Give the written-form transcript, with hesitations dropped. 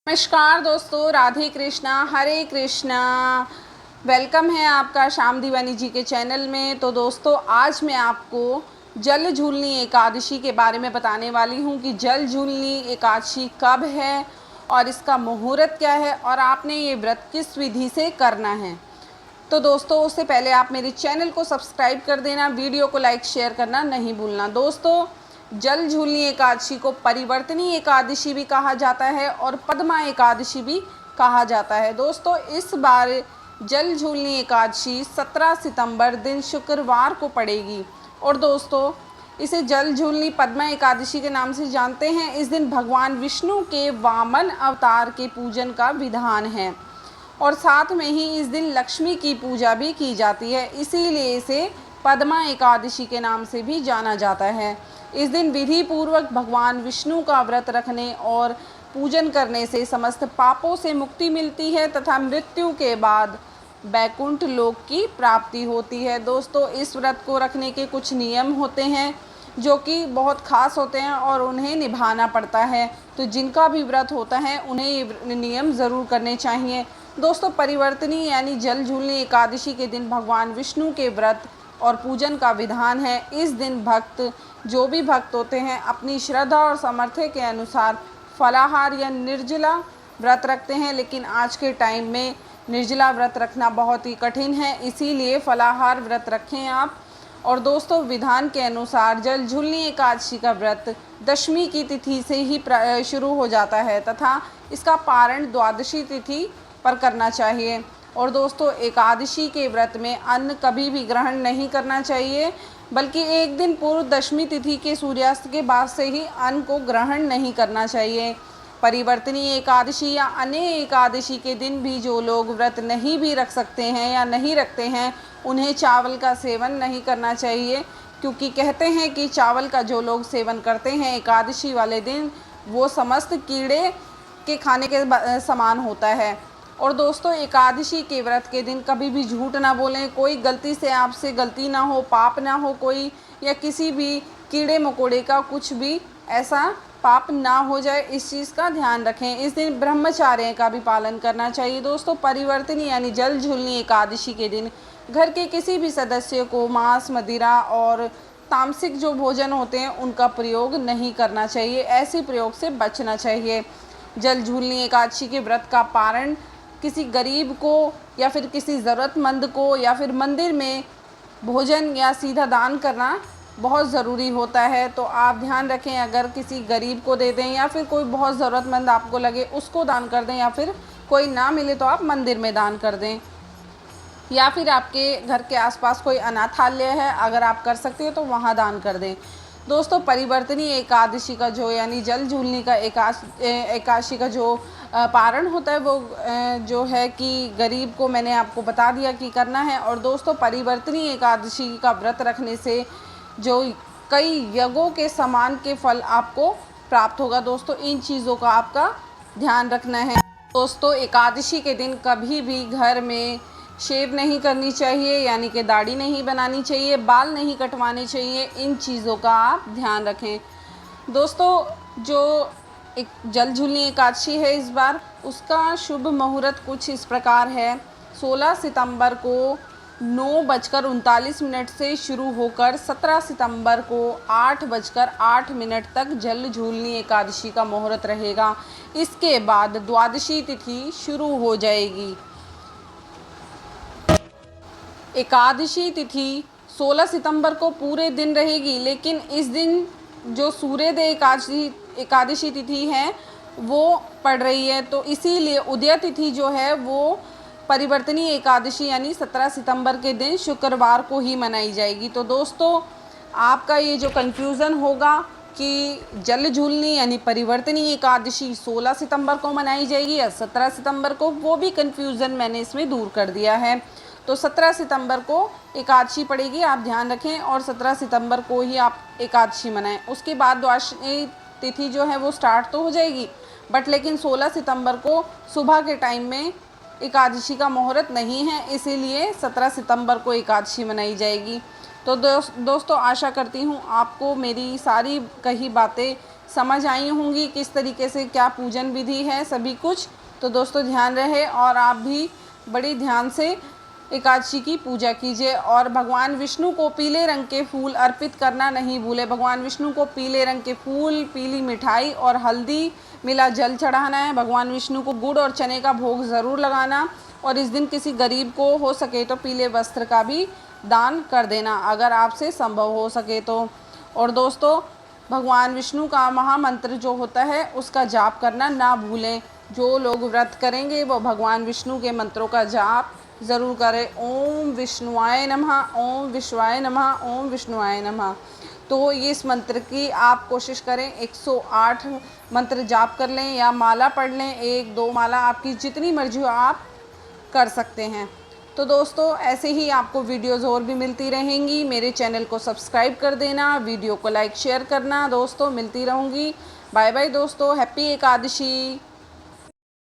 नमस्कार दोस्तों, राधे कृष्णा, हरे कृष्णा। वेलकम है आपका श्याम दीवानी जी के चैनल में। तो दोस्तों, आज मैं आपको जल झूलनी एकादशी के बारे में बताने वाली हूँ कि जल झूलनी एकादशी कब है और इसका मुहूर्त क्या है और आपने ये व्रत किस विधि से करना है। तो दोस्तों, उससे पहले आप मेरे चैनल को सब्सक्राइब कर देना, वीडियो को लाइक शेयर करना नहीं भूलना। दोस्तों, जल झूलनी एकादशी को परिवर्तनी एकादशी भी कहा जाता है और पद्मा एकादशी भी कहा जाता है। दोस्तों, इस बार जल झूलनी एकादशी 17 सितंबर दिन शुक्रवार को पड़ेगी और दोस्तों, इसे जल झूलनी पद्मा एकादशी के नाम से जानते हैं। इस दिन भगवान विष्णु के वामन अवतार के पूजन का विधान है और साथ में ही इस दिन लक्ष्मी की पूजा भी की जाती है, इसीलिए इसे पद्मा एकादशी के नाम से भी जाना जाता है। इस दिन विधि पूर्वक भगवान विष्णु का व्रत रखने और पूजन करने से समस्त पापों से मुक्ति मिलती है तथा मृत्यु के बाद बैकुंठ लोक की प्राप्ति होती है। दोस्तों, इस व्रत को रखने के कुछ नियम होते हैं जो कि बहुत ख़ास होते हैं और उन्हें निभाना पड़ता है। तो जिनका भी व्रत होता है उन्हें ये नियम ज़रूर करने चाहिए। दोस्तों, परिवर्तनी यानी जल झूलनी एकादशी के दिन भगवान विष्णु के व्रत और पूजन का विधान है। इस दिन जो भी भक्त होते हैं अपनी श्रद्धा और सामर्थ्य के अनुसार फलाहार या निर्जला व्रत रखते हैं, लेकिन आज के टाइम में निर्जला व्रत रखना बहुत ही कठिन है, इसीलिए फलाहार व्रत रखें आप। और दोस्तों, विधान के अनुसार जल झूलनी एकादशी का व्रत दशमी की तिथि से ही शुरू हो जाता है तथा इसका पारण द्वादशी तिथि पर करना चाहिए। और दोस्तों, एकादशी के व्रत में अन्न कभी भी ग्रहण नहीं करना चाहिए, बल्कि एक दिन पूर्व दशमी तिथि के सूर्यास्त के बाद से ही अन्न को ग्रहण नहीं करना चाहिए। परिवर्तनी एकादशी या अन्य एकादशी के दिन भी जो लोग व्रत नहीं भी रख सकते हैं या नहीं रखते हैं, उन्हें चावल का सेवन नहीं करना चाहिए, क्योंकि कहते हैं कि चावल का जो लोग सेवन करते हैं एकादशी वाले दिन, वो समस्त कीड़े के खाने के समान होता है। और दोस्तों, एकादशी के व्रत के दिन कभी भी झूठ ना बोलें, कोई गलती से आपसे गलती ना हो, पाप ना हो कोई, या किसी भी कीड़े मकोड़े का कुछ भी ऐसा पाप ना हो जाए, इस चीज़ का ध्यान रखें। इस दिन ब्रह्मचार्य का भी पालन करना चाहिए। दोस्तों, परिवर्तनी यानी जल झूलनी एकादशी के दिन घर के किसी भी सदस्य को मांस, मदिरा और तामसिक जो भोजन होते हैं उनका प्रयोग नहीं करना चाहिए, ऐसे प्रयोग से बचना चाहिए। जल झूलनी एकादशी के व्रत का पारण किसी गरीब को या फिर किसी ज़रूरतमंद को या फिर मंदिर में भोजन या सीधा दान करना बहुत ज़रूरी होता है। तो आप ध्यान रखें, अगर किसी गरीब को दे दें या फिर कोई बहुत ज़रूरतमंद आपको लगे उसको दान कर दें, या फिर कोई ना मिले तो आप मंदिर में दान कर दें, या फिर आपके घर के आसपास कोई अनाथालय है अगर आप कर सकते हो तो वहाँ दान कर दें। दोस्तों, परिवर्तनी एकादशी का जो यानी जल झूलनी का एकादशी का जो पारण होता है वो जो है कि गरीब को मैंने आपको बता दिया कि करना है। और दोस्तों, परिवर्तनी एकादशी का व्रत रखने से जो कई यज्ञों के समान के फल आपको प्राप्त होगा। दोस्तों, इन चीज़ों का आपका ध्यान रखना है। दोस्तों, एकादशी के दिन कभी भी घर में शेव नहीं करनी चाहिए, यानी कि दाढ़ी नहीं बनानी चाहिए, बाल नहीं कटवाने चाहिए, इन चीज़ों का आप ध्यान रखें। दोस्तों, जो एक जल झूलनी एकादशी है इस बार, उसका शुभ मुहूर्त कुछ इस प्रकार है। 16 सितंबर को 9:39 से शुरू होकर 17 सितंबर को 8:08 तक जल झूलनी एकादशी का मुहूर्त रहेगा। इसके बाद द्वादशी तिथि शुरू हो जाएगी। एकादशी तिथि 16 सितंबर को पूरे दिन रहेगी, लेकिन इस दिन जो सूर्योदय एकादशी तिथि है वो पड़ रही है, तो इसीलिए उदय तिथि जो है वो परिवर्तनी एकादशी यानी 17 सितंबर के दिन शुक्रवार को ही मनाई जाएगी। तो दोस्तों, आपका ये जो कन्फ्यूज़न होगा कि जल झूलनी यानी परिवर्तनी एकादशी 16 सितंबर को मनाई जाएगी या 17 सितंबर को, वो भी कन्फ्यूज़न मैंने इसमें दूर कर दिया है। तो 17 सितंबर को एकादशी पड़ेगी, आप ध्यान रखें, और 17 सितंबर को ही आप एकादशी मनाएं। उसके बाद द्वादशी तिथि जो है वो स्टार्ट तो हो जाएगी, बट लेकिन 16 सितंबर को सुबह के टाइम में एकादशी का मुहूर्त नहीं है, इसीलिए 17 सितंबर को एकादशी मनाई जाएगी। तो दोस्तों, आशा करती हूँ आपको मेरी सारी कही बातें समझ आई होंगी किस तरीके से क्या पूजन विधि है सभी कुछ। तो दोस्तों ध्यान रहे और आप भी बड़ी ध्यान से एकादशी की पूजा कीजिए। और भगवान विष्णु को पीले रंग के फूल अर्पित करना नहीं भूले। भगवान विष्णु को पीले रंग के फूल, पीली मिठाई और हल्दी मिला जल चढ़ाना है। भगवान विष्णु को गुड़ और चने का भोग ज़रूर लगाना। और इस दिन किसी गरीब को हो सके तो पीले वस्त्र का भी दान कर देना, अगर आपसे संभव हो सके तो। और दोस्तों भगवान विष्णु का महामंत्र जो होता है उसका जाप करना ना भूलें। जो लोग व्रत करेंगे वो भगवान विष्णु के मंत्रों का जाप ज़रूर करें। ओम विष्णुआय नमः, ओम विश्वाय नमः, ओम विष्णुआय नमः। तो ये इस मंत्र की आप कोशिश करें 108 मंत्र जाप कर लें या माला पढ़ लें, 1-2 माला आपकी जितनी मर्जी हो आप कर सकते हैं। तो दोस्तों ऐसे ही आपको वीडियोज़ और भी मिलती रहेंगी। मेरे चैनल को सब्सक्राइब कर देना, वीडियो को लाइक शेयर करना। दोस्तों मिलती रहूँगी। बाय बाय दोस्तों, हैप्पी एकादशी।